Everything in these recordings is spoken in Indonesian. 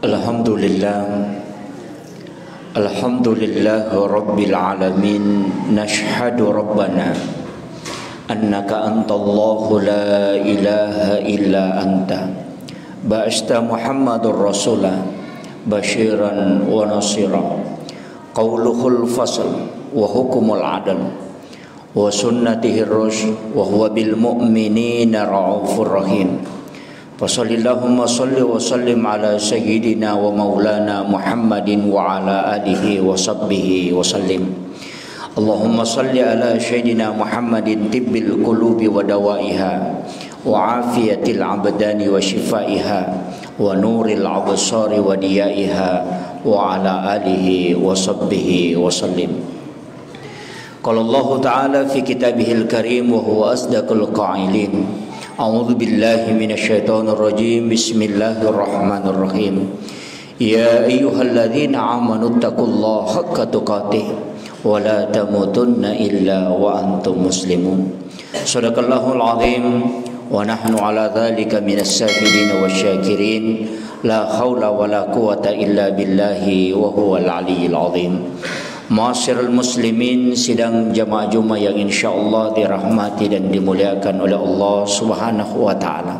Alhamdulillah Rabbil Alamin. Nashhadu Rabbana annaka antallahu la ilaha illa anta ba'asta Muhammadur Rasulah basyiran wa nasira qawluhul fasl wa hukumul adal wa sunnatihir rusyd wa huwa bil mu'minina ra'ufur rahim. Fasallillahumma salli wa sallim ala sayyidina wa maulana Muhammadin wa ala alihi wa sahbihi wa sallim. Allahumma salli ala sayyidina Muhammadin tibbil qulubi wa dawaiha wa afiyatil abdani wa shifaiha wa nuril absari wa diyaiha wa ala alihi wa sahbihi wa sallim. Qala Allah Ta'ala fi kitabihil karim wa huwa asdaqul qailin. A'udzu billahi minasyaitonir rajim. Bismillahirrahmanirrahim. Ya ayyuhalladzina amanu taqullaha haqqa tuqatih wa la tamutunna illa wa antum muslimun. Shadaqallahul azim wa nahnu ala dzalika minas syahidin wasyakirin. La haula wala quwata illa billahi wa huwal aliyyil azim. Ma'asyiral muslimin, sidang jamaah Jumat yang insyaallah dirahmati dan dimuliakan oleh Allah Subhanahu wa taala.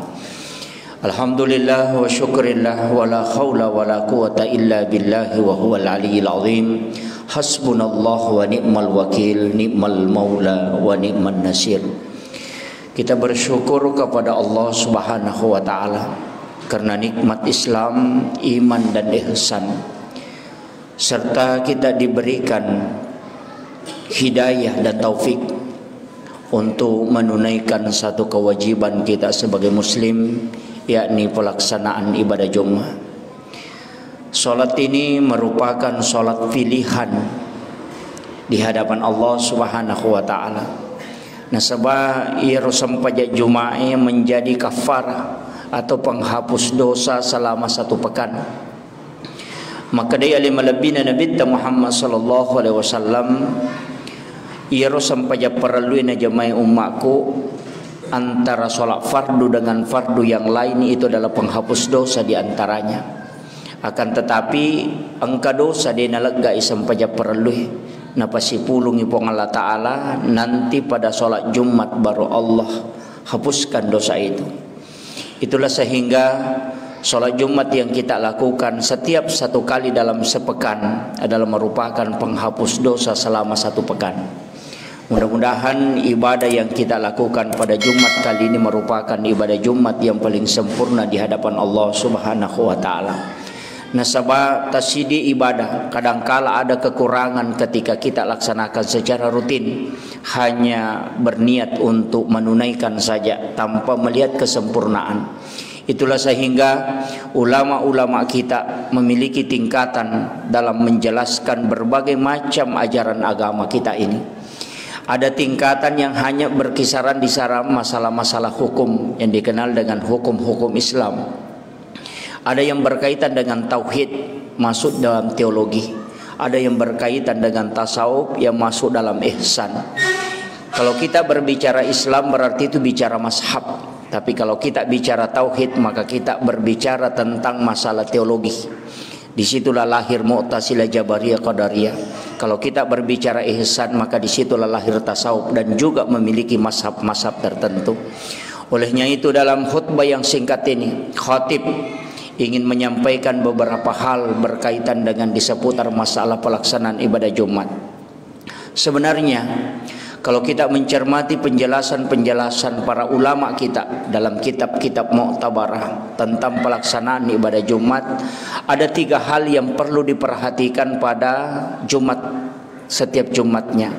Alhamdulillah wa syukrillah wa la haula wa la quwata illa billahi wa huwal aliyyil azim. Hasbunallah wa ni'mal wakil, ni'mal maula wa ni'man nasir. Kita bersyukur kepada Allah Subhanahu wa taala karena nikmat Islam, iman dan ihsan, serta kita diberikan hidayah dan taufik untuk menunaikan satu kewajiban kita sebagai muslim, yakni pelaksanaan ibadah Jumat. Salat ini merupakan salat pilihan di hadapan Allah Subhanahu wa taala. Nasabah ia sampajak Jumat menjadi kafarah atau penghapus dosa selama satu pekan. Maka dia lima lebihna Nabi Muhammad sallallahu alaihi wasallam ia sampai perluin jamaah umatku antara solat fardu dengan fardu yang lain itu adalah penghapus dosa di antaranya. Akan tetapi angka dosa dia nalega sampai perlu napasi pulung ipong Allah Taala nanti pada solat Jumat baru Allah hapuskan dosa itu. Itulah sehingga solat Jumat yang kita lakukan setiap satu kali dalam sepekan adalah merupakan penghapus dosa selama satu pekan. Mudah-mudahan ibadah yang kita lakukan pada Jumat kali ini merupakan ibadah Jumat yang paling sempurna di hadapan Allah Subhanahu wa taala. Nasabah tasidi ibadah kadangkala ada kekurangan ketika kita laksanakan secara rutin, hanya berniat untuk menunaikan saja tanpa melihat kesempurnaan. Itulah sehingga ulama-ulama kita memiliki tingkatan dalam menjelaskan berbagai macam ajaran agama kita ini. Ada tingkatan yang hanya berkisaran di sarana masalah-masalah hukum yang dikenal dengan hukum-hukum Islam. Ada yang berkaitan dengan tauhid, masuk dalam teologi. Ada yang berkaitan dengan tasawuf yang masuk dalam ihsan. Kalau kita berbicara Islam berarti itu bicara mazhab. Tapi kalau kita bicara tauhid maka kita berbicara tentang masalah teologi. Disitulah lahir Mu'tazilah, Jabariyah, Qadariyah. Kalau kita berbicara ihsan maka disitulah lahir tasawuf dan juga memiliki mazhab-mazhab tertentu. Olehnya itu dalam khutbah yang singkat ini khatib ingin menyampaikan beberapa hal berkaitan dengan di seputar masalah pelaksanaan ibadah Jumat. Sebenarnya kalau kita mencermati penjelasan-penjelasan para ulama kita dalam kitab-kitab Mu'tabarah tentang pelaksanaan ibadah Jumat, ada 3 hal yang perlu diperhatikan pada Jumat, setiap Jumatnya.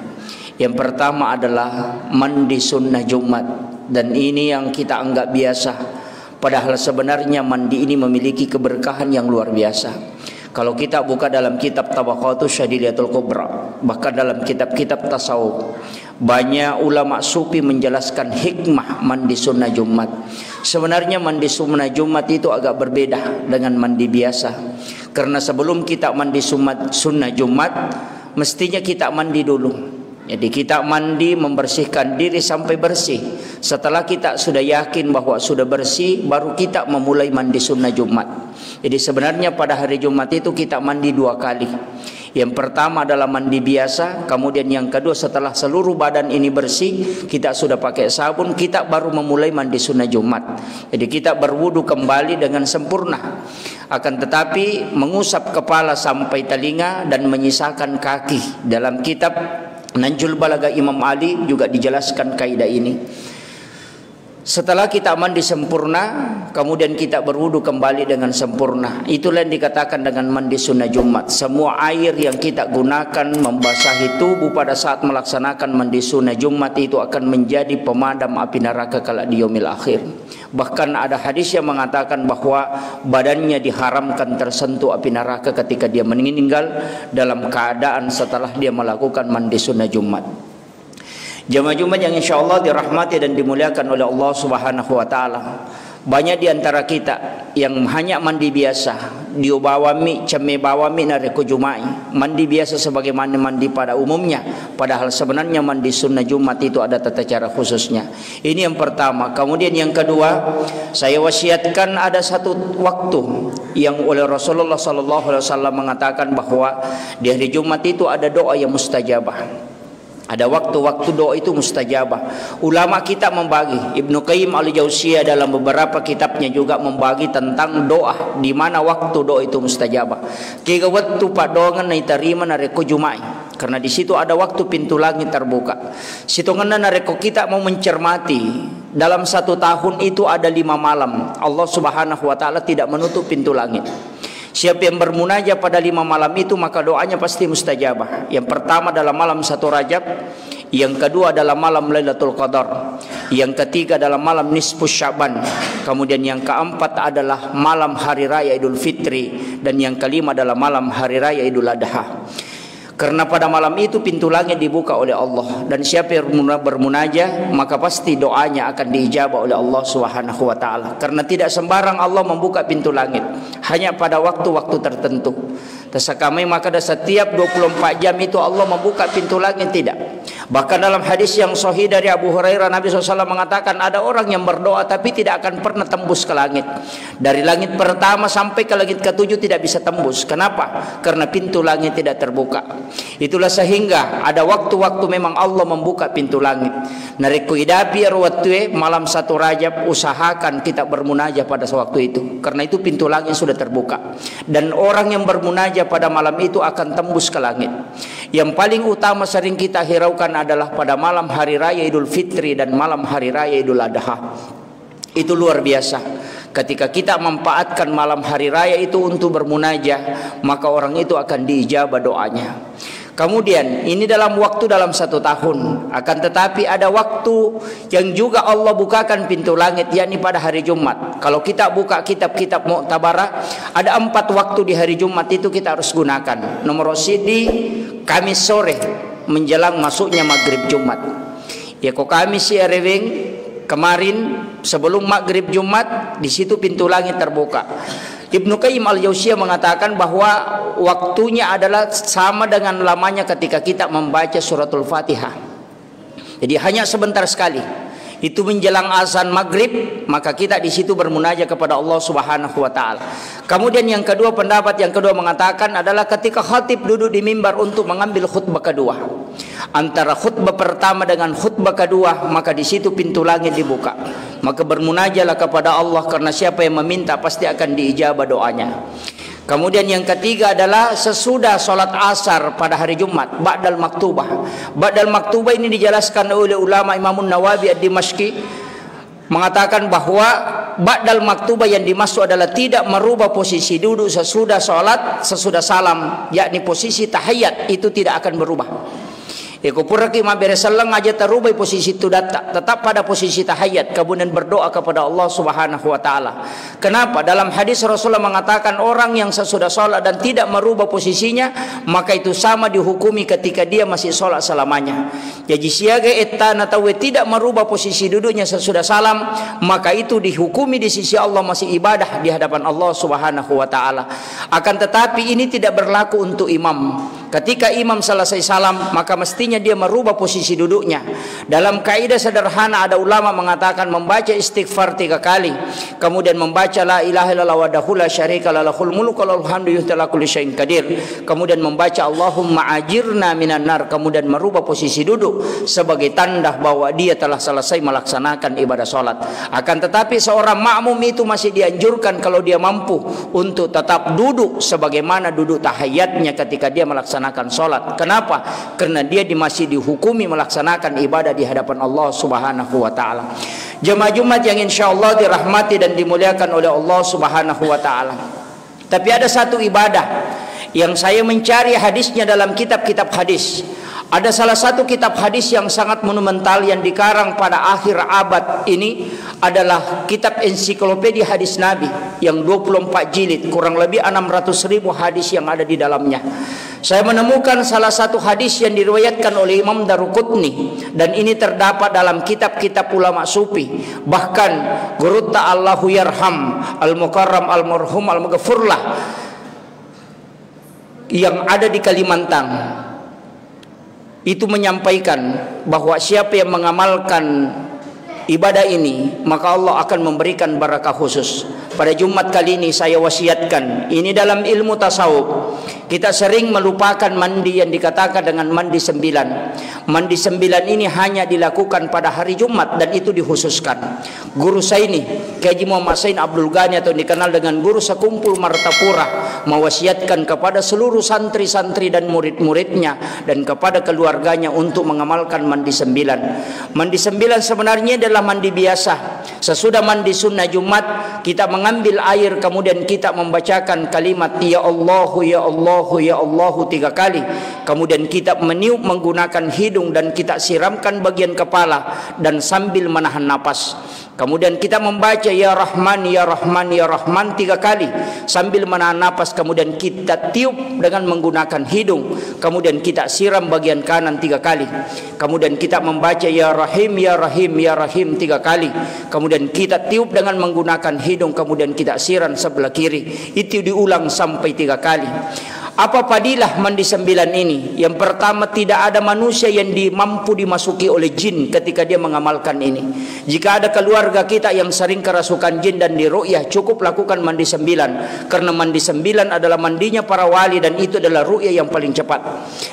Yang pertama adalah mandi sunnah Jumat, dan ini yang kita anggap biasa, padahal sebenarnya mandi ini memiliki keberkahan yang luar biasa. Kalau kita buka dalam kitab Tabaqatus Syadiliyatul Kubra, bahkan dalam kitab-kitab tasawuf, banyak ulama sufi menjelaskan hikmah mandi sunnah Jumat. Sebenarnya mandi sunnah Jumat itu agak berbeda dengan mandi biasa. Karena sebelum kita mandi sunnah Jumat, mestinya kita mandi dulu. Jadi kita mandi membersihkan diri sampai bersih. Setelah kita sudah yakin bahwa sudah bersih, baru kita memulai mandi sunnah Jumat. Jadi sebenarnya pada hari Jumat itu kita mandi 2 kali. Yang pertama adalah mandi biasa, kemudian yang kedua setelah seluruh badan ini bersih, kita sudah pakai sabun, kita baru memulai mandi sunnah Jumat. Jadi kita berwudu kembali dengan sempurna. Akan tetapi mengusap kepala sampai telinga dan menyisakan kaki. Dalam kitab Nanjul Balaga Imam Ali juga dijelaskan kaidah ini. Setelah kita mandi sempurna, kemudian kita berwudu kembali dengan sempurna. Itulah yang dikatakan dengan mandi sunnah Jumat. Semua air yang kita gunakan membasahi tubuh pada saat melaksanakan mandi sunnah Jumat itu akan menjadi pemadam api neraka kala di yaumil akhir. Bahkan ada hadis yang mengatakan bahwa badannya diharamkan tersentuh api neraka ketika dia meninggal dalam keadaan setelah dia melakukan mandi sunnah Jumat. Jamaah Jumat yang insya Allah dirahmati dan dimuliakan oleh Allah Subhanahu wa Ta'ala, banyak di antara kita yang hanya mandi biasa, diubawami ceme bawami nareko Jumai, mandi biasa sebagaimana mandi pada umumnya, padahal sebenarnya mandi sunnah Jumat itu ada tata cara khususnya. Ini yang pertama. Kemudian yang kedua, saya wasiatkan ada satu waktu yang oleh Rasulullah SAW mengatakan bahwa di hari Jumat itu ada doa yang mustajabah. Ada waktu-waktu doa itu mustajabah. Ulama kita membagi, Ibnu Qayyim al-Jauziyah dalam beberapa kitabnya juga membagi tentang doa, di mana waktu doa itu mustajabah. Tiga waktu pak doa ngai tarima nareko Jumai, karena di situ ada waktu pintu langit terbuka. Situ ngana nareko kita mau mencermati dalam 1 tahun itu ada 5 malam. Allah Subhanahu wa Ta'ala tidak menutup pintu langit. Siapa yang bermunajat pada 5 malam itu maka doanya pasti mustajabah. Yang pertama adalah malam 1 Rajab, yang kedua adalah malam Lailatul Qadar, yang ketiga adalah malam nisfus Syaban, kemudian yang keempat adalah malam hari raya Idul Fitri, dan yang kelima adalah malam hari raya Idul Adha. Karena pada malam itu pintu langit dibuka oleh Allah, dan siapa yang bermunajat maka pasti doanya akan diijabah oleh Allah Subhanahu wa Ta'ala. Karena tidak sembarang Allah membuka pintu langit, hanya pada waktu-waktu tertentu. Tersakamai maka setiap 24 jam itu Allah membuka pintu langit, tidak. Bahkan dalam hadis yang sahih dari Abu Hurairah, Nabi SAW mengatakan ada orang yang berdoa tapi tidak akan pernah tembus ke langit. Dari langit pertama sampai ke langit ke-7 tidak bisa tembus. Kenapa? Karena pintu langit tidak terbuka. Itulah sehingga ada waktu-waktu memang Allah membuka pintu langit. Nariku idapi arwatue malam 1 Rajab, usahakan kita bermunajat pada waktu itu. Karena itu pintu langit sudah terbuka. Dan orang yang bermunajat pada malam itu akan tembus ke langit. Yang paling utama sering kita hiraukan adalah pada malam hari raya Idul Fitri dan malam hari raya Idul Adha. Itu luar biasa. Ketika kita memanfaatkan malam hari raya itu untuk bermunajat, maka orang itu akan diijabah doanya. Kemudian ini dalam 1 tahun. Akan tetapi ada waktu yang juga Allah bukakan pintu langit, yakni pada hari Jumat. Kalau kita buka kitab-kitab Mu'tabarah, ada 4 waktu di hari Jumat itu kita harus gunakan. Nomor sidi Kamis sore menjelang masuknya maghrib Jumat. Ya kok Kamis ya reweng kemarin sebelum maghrib Jumat, di situ pintu langit terbuka. Ibnu Qayyim al-Jauziyah mengatakan bahwa waktunya adalah sama dengan lamanya ketika kita membaca suratul Fatihah. Jadi hanya sebentar sekali. Itu menjelang azan maghrib, maka kita di situ bermunajat kepada Allah Subhanahu wa Ta'ala. Kemudian yang kedua, pendapat yang kedua mengatakan adalah ketika khatib duduk di mimbar untuk mengambil khutbah kedua. Antara khutbah pertama dengan khutbah kedua, maka di situ pintu langit dibuka. Maka bermunajatlah kepada Allah, karena siapa yang meminta pasti akan diijabah doanya. Kemudian yang ketiga adalah sesudah sholat asar pada hari Jumat, ba'dal maktubah. Ba'dal maktubah ini dijelaskan oleh ulama Imamun Nawawi ad-Dimashqi, mengatakan bahwa ba'dal maktubah yang dimaksud adalah tidak merubah posisi duduk sesudah sholat, sesudah salam, yakni posisi tahiyat itu tidak akan berubah. Ikupuraki maberesalang aja terubah posisi itu tetap pada posisi tahiyat, kemudian berdoa kepada Allah Subhanahu wa Ta'ala. Kenapa? Dalam hadis Rasulullah mengatakan orang yang sesudah sholat dan tidak merubah posisinya, maka itu sama dihukumi ketika dia masih sholat selamanya. Jadi siaga etana tahu tidak merubah posisi duduknya sesudah salam, maka itu dihukumi di sisi Allah masih ibadah di hadapan Allah Subhanahu wa Ta'ala. Akan tetapi ini tidak berlaku untuk imam. Ketika imam selesai salam, maka mestinya dia merubah posisi duduknya. Dalam kaidah sederhana ada ulama mengatakan membaca istighfar 3 kali, kemudian membaca la ilaha illallah wahdahu la syarika lah lahul mulku wa lahul hamdu yuhyi ala kulli syai'in qadir, kemudian membaca Allahumma ajirna minan nar, kemudian merubah posisi duduk sebagai tanda bahwa dia telah selesai melaksanakan ibadah salat. Akan tetapi seorang makmum itu masih dianjurkan kalau dia mampu untuk tetap duduk sebagaimana duduk tahiyatnya ketika dia melaksanakan salat. Kenapa? Karena dia masih dihukumi melaksanakan ibadah di hadapan Allah Subhanahu wa taala. Jemaah Jumat yang insyaallah dirahmati dan dimuliakan oleh Allah Subhanahu wa taala. Tapi ada satu ibadah yang saya mencari hadisnya dalam kitab-kitab hadis. Ada salah satu kitab hadis yang sangat monumental yang dikarang pada akhir abad ini adalah kitab ensiklopedia hadis Nabi yang 24 jilid, kurang lebih 600.000 hadis yang ada di dalamnya. Saya menemukan salah satu hadis yang diriwayatkan oleh Imam Daruqutni, dan ini terdapat dalam kitab-kitab ulama sufi. Bahkan guru Allahu yarham al-mukarram al-marhum al-maghfurlah yang ada di Kalimantan itu menyampaikan bahwa siapa yang mengamalkan ibadah ini maka Allah akan memberikan barakah khusus. Pada Jumat kali ini saya wasiatkan, ini dalam ilmu tasawuf kita sering melupakan mandi yang dikatakan dengan mandi 9. Mandi 9 ini hanya dilakukan pada hari Jumat dan itu dikhususkan. Guru saya ini Kiai Haji Muhammad Sain Abdul Ghani atau dikenal dengan Guru Sekumpul Martapura mewasiatkan kepada seluruh santri-santri dan murid-muridnya dan kepada keluarganya untuk mengamalkan mandi 9. Mandi 9 sebenarnya adalah mandi biasa. Sesudah mandi sunnah Jumat kita mengambil air, kemudian kita membacakan kalimat ya Allahu ya Allahu ya Allahu 3 kali, kemudian kita meniup menggunakan hidung dan kita siramkan bagian kepala dan sambil menahan napas. Kemudian kita membaca ya Rahman ya Rahman ya Rahman 3 kali sambil menahan napas, kemudian kita tiup dengan menggunakan hidung, kemudian kita siram bagian kanan 3 kali, kemudian kita membaca ya Rahim ya Rahim ya Rahim 3 kali, kemudian kita tiup dengan menggunakan hidung, kemudian kita siram sebelah kiri. Itu diulang sampai 3 kali. Apa fadilah mandi 9 ini? Yang pertama, tidak ada manusia yang mampu dimasuki oleh jin ketika dia mengamalkan ini. Jika ada keluarga kita yang sering kerasukan jin dan diru'yah, cukup lakukan mandi 9. Karena mandi 9 adalah mandinya para wali dan itu adalah ru'yah yang paling cepat.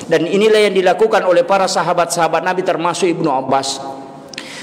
Dan inilah yang dilakukan oleh para sahabat-sahabat Nabi termasuk Ibnu Abbas.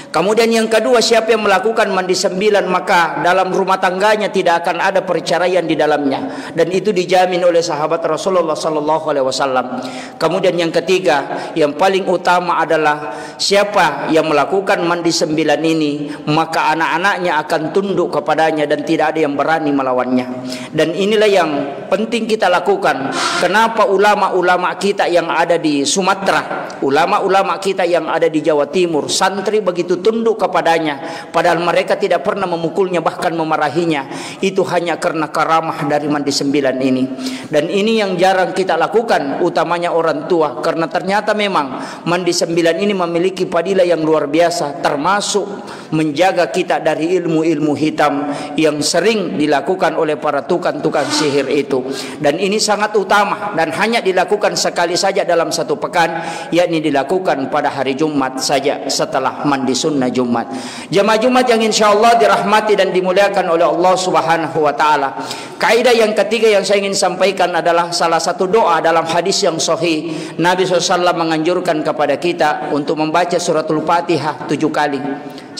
Kemudian yang kedua, siapa yang melakukan mandi 9 maka dalam rumah tangganya tidak akan ada perceraian di dalamnya, dan itu dijamin oleh sahabat Rasulullah sallallahu alaihi wasallam. Kemudian yang ketiga, yang paling utama adalah siapa yang melakukan mandi 9 ini maka anak-anaknya akan tunduk kepadanya dan tidak ada yang berani melawannya. Dan inilah yang penting kita lakukan. Kenapa ulama-ulama kita yang ada di Sumatera, ulama-ulama kita yang ada di Jawa Timur, santri begitu tunduk kepadanya padahal mereka tidak pernah memukulnya bahkan memarahinya? Itu hanya karena karamah dari mandi 9 ini. Dan ini yang jarang kita lakukan, utamanya orang tua, karena ternyata memang mandi 9 ini memiliki fadilah yang luar biasa, termasuk menjaga kita dari ilmu-ilmu hitam yang sering dilakukan oleh para tukang-tukang sihir itu. Dan ini sangat utama dan hanya dilakukan sekali saja dalam 1 pekan, yakni dilakukan pada hari Jumat saja setelah mandi sunnah Jumat. Jemaah Jumat yang insyaallah dirahmati dan dimuliakan oleh Allah Subhanahu wa taala. Kaidah yang ketiga yang saya ingin sampaikan adalah salah satu doa dalam hadis yang sahih. Nabi SAW menganjurkan kepada kita untuk membaca suratul Fatihah 7 kali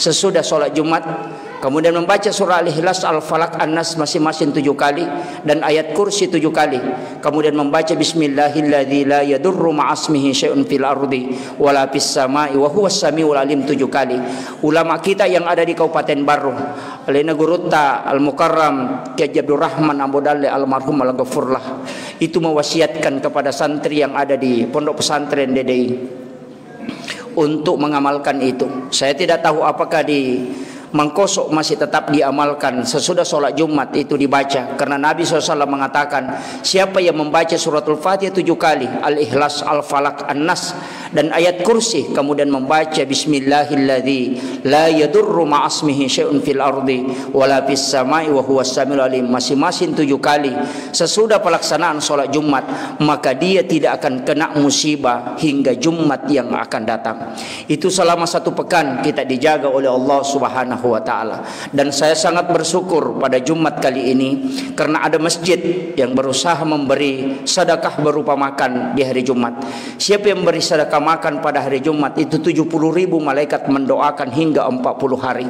sesudah sholat Jumat, kemudian membaca surah Al-Ikhlas, Al-Falaq, An-Nas masing-masing 7 kali dan ayat kursi 7 kali, kemudian membaca Bismillahilladzi la yadurru ma'asmihi syai'un fil ardi wala fis sama'i wa huwas samiul alim 7 kali. Ulama kita yang ada di Kabupaten Baru, Alena Gurutta Al-Mukarram Kiai Abdul Rahman Ambodalle almarhum al-Ghafurlah, itu mewasiatkan kepada santri yang ada di Pondok Pesantren DDI untuk mengamalkan itu. Saya tidak tahu apakah di Mangkosok masih tetap diamalkan sesudah sholat Jumat itu dibaca, karena Nabi SAW mengatakan siapa yang membaca suratul Fatihah 7 kali, Al-Ikhlas, Al-Falaq, An-Nas dan ayat kursi, kemudian membaca bismillahilladzi la yadurru ma'asmihi syai'un fil ardi wala fis samai wa huwas samiul alim, masing-masing 7 kali sesudah pelaksanaan sholat Jumat, maka dia tidak akan kena musibah hingga Jumat yang akan datang. Itu selama 1 pekan kita dijaga oleh Allah Subhanahu wa taala. Dan saya sangat bersyukur pada Jumat kali ini karena ada masjid yang berusaha memberi sedekah berupa makan di hari Jumat. Siapa yang beri sedekah makan pada hari Jumat itu 70.000 malaikat mendoakan hingga 40 hari.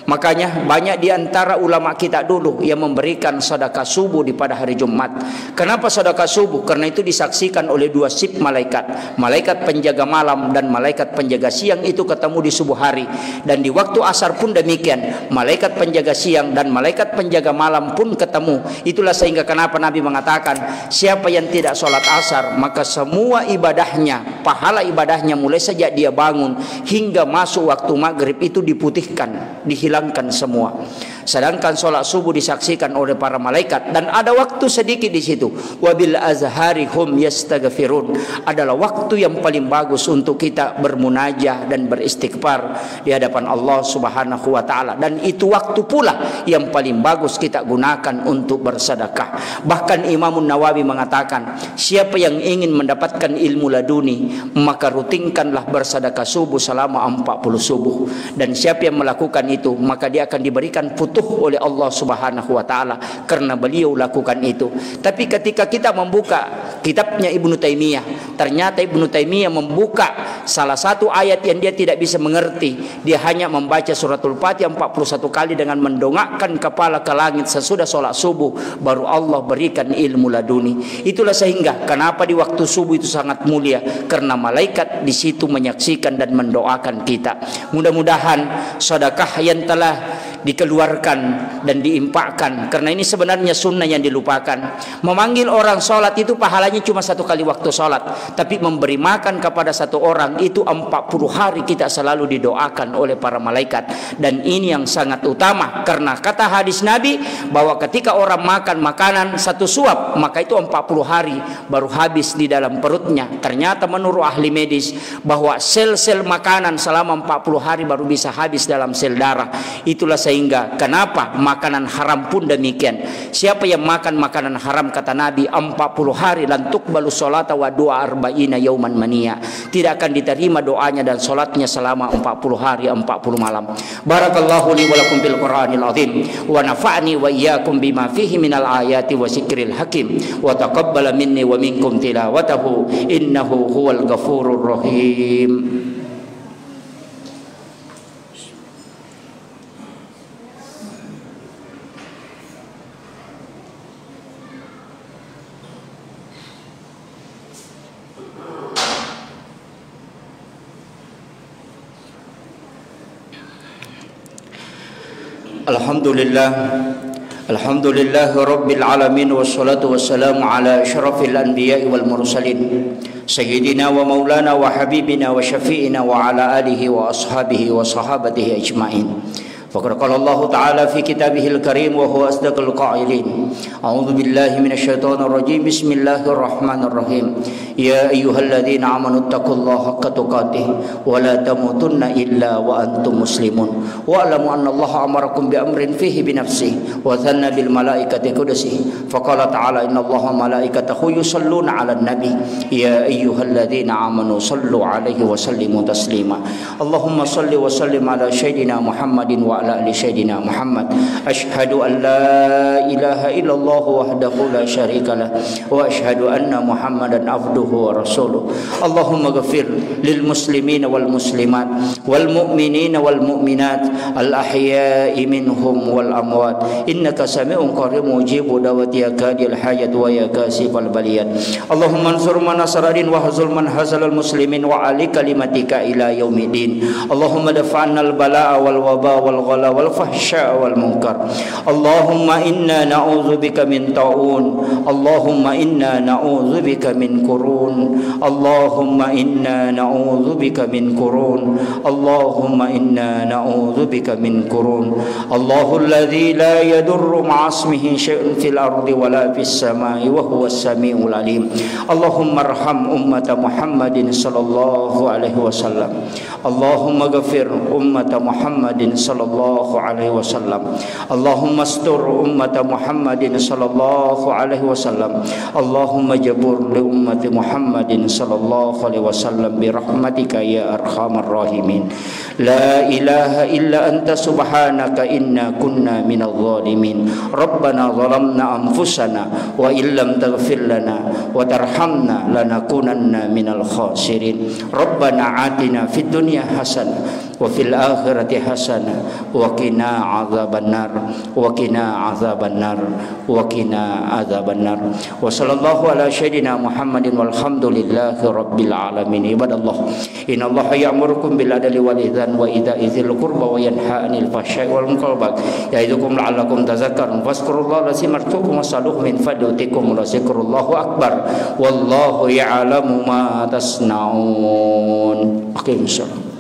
Makanya banyak di antara ulama kita dulu yang memberikan sedekah subuh di pada hari Jumat. Kenapa sedekah subuh? Karena itu disaksikan oleh 2 sif malaikat. Malaikat penjaga malam dan malaikat penjaga siang itu ketemu di subuh hari. Dan di waktu asar pun demikian. Malaikat penjaga siang dan malaikat penjaga malam pun ketemu. Itulah sehingga kenapa Nabi mengatakan, siapa yang tidak sholat asar, maka semua ibadahnya, pahala ibadahnya mulai sejak dia bangun hingga masuk waktu maghrib itu diputihkan, dihilangkan semua. Sedangkan sholat subuh disaksikan oleh para malaikat dan ada waktu sedikit di situ. Wabil azhari hum yastaghfirun, adalah waktu yang paling bagus untuk kita bermunajah dan beristighfar di hadapan Allah Subhanahu wa taala. Dan itu waktu pula yang paling bagus kita gunakan untuk bersedekah. Bahkan Imam Nawawi mengatakan, siapa yang ingin mendapatkan ilmu laduni, maka rutinkanlah bersedekah subuh selama 40 subuh. Dan siapa yang melakukan itu, maka dia akan diberikan futuh oleh Allah Subhanahu wa taala karena beliau lakukan itu. Tapi ketika kita membuka kitabnya Ibnu Taimiyah, ternyata Ibnu Taimiyah membuka salah satu ayat yang dia tidak bisa mengerti. Dia hanya membaca suratul Fatihah 41 kali dengan mendongakkan kepala ke langit sesudah sholat subuh, baru Allah berikan ilmu laduni. Itulah sehingga kenapa di waktu subuh itu sangat mulia, karena malaikat di situ menyaksikan dan mendoakan kita. Mudah-mudahan sedekah yang telah dikeluarkan dan diimpakkan, karena ini sebenarnya sunnah yang dilupakan. Memanggil orang sholat itu pahalanya cuma 1 kali waktu sholat, tapi memberi makan kepada 1 orang itu 40 hari kita selalu didoakan oleh para malaikat. Dan ini yang sangat utama, karena kata hadis Nabi bahwa ketika orang makan makanan 1 suap, maka itu 40 hari baru habis di dalam perutnya. Ternyata menurut ahli medis bahwa sel-sel makanan selama 40 hari baru bisa habis dalam sel darah. Itulah sehingga kenapa makanan haram pun demikian. Siapa yang makan makanan haram, kata Nabi, 40 hari lan tuqbalu sholata wa du'a arba'ina yauman mania, tidak akan diterima doanya dan sholatnya selama 40 hari 40 malam. Barakallahu li wa lakum bil Qur'anil azim wa nafa'ni wa iyyakum bima fihi minal ayati wa zikril hakim wa taqabbala minni wa minkum tilawatahu innahu huwal ghafurur rahim. Alhamdulillah rabbil alamin wassalatu wassalamu ala asyrafil anbiya'i wal mursalin sayyidina wa maulana wa habibina wa syafi'ina wa ala alihi wa ashabihi wa sahabatihi ajma'in. Faqad qala Allah Ta'ala fi kitabihil karim wa huwa asdaqul qa'ilin. A'udzu billahi minasyaitonir rajim. Bismillahirrahmanirrahim. Ya ayyuhalladzina amanu taqullaha haqqa tuqatih wa la tamutunna illa wa antum muslimun. Wa alamu anna Allah amarakum bi amrin fihi bi nafsihi wa thanna bil malaikati qudusihi. Faqala ta'ala inna Allaha malaikatahu yusalluna 'alan nabi. Ya ayyuhalladzina amanu sallu 'alaihi wa sallimu taslima. Allahumma salli wa sallim ala sayyidina Muhammadin wa ala ali sayyidina Muhammad. Asyhadu an la ilaha illallah wahdahu la syarikalah wa asyhadu anna Muhammadan abduhu wa rasuluh. Allahumma ghafir lil muslimina wal muslimat wal mu'minina wal mu'minat al ahya'i minhum wal amwat innaka sami'un qarib mujibu da'wati yakadil hajat wa yakasifal baliyat. Allahumma ansur man nasradin wa hazul man hazalal muslimin wa ali kalimatika ila yaumiddin. Allahumma dafa'na al bala'a wal waba wal بغل والفحشاء والمنكر اللهم إنا نعوذ بك من طاعون اللهم إنا نعوذ بك من قرون اللهم إنا نعوذ بك من قرون اللهم إنا نعوذ بك من قرون الله الذي لا يضر مع اسمه شيء في الأرض ولا في السماء وهو السميع العليم اللهم ارحم أمة محمد صلى الله عليه وسلم اللهم اغفر أمة محمد صلى الله عليه وسلم اللهم استر أمة محمد صلى الله عليه وسلم اللهم جبر لأمة محمد صلى الله عليه وسلم برحمتك يا أرحم الراحمين لا إله إلا أنت سبحانك إنا كنا من الظالمين ربنا ظلمنا أنفسنا وإن لم تغفر لنا وترحمنا لنكونن من الخاسرين ربنا آتنا في الدنيا حسنة وفي الآخرة حسنة وقنا عذاب النار وقنا عذاب النار وقنا عذاب النار وصلى الله على سيدنا محمد والحمد لله رب العالمين عباد الله إن الله يأمركم بالعدل والإحسان وإيتاء ذي القربى وينهى عن الفحشاء والمنكر يعظكم لعلكم تذكرون فاذكروا الله العظيم يذكركم واسألوه من فضله يؤتكم ولذكر الله أكبر والله يعلم ما تصنعون. أقيموا الصلاة.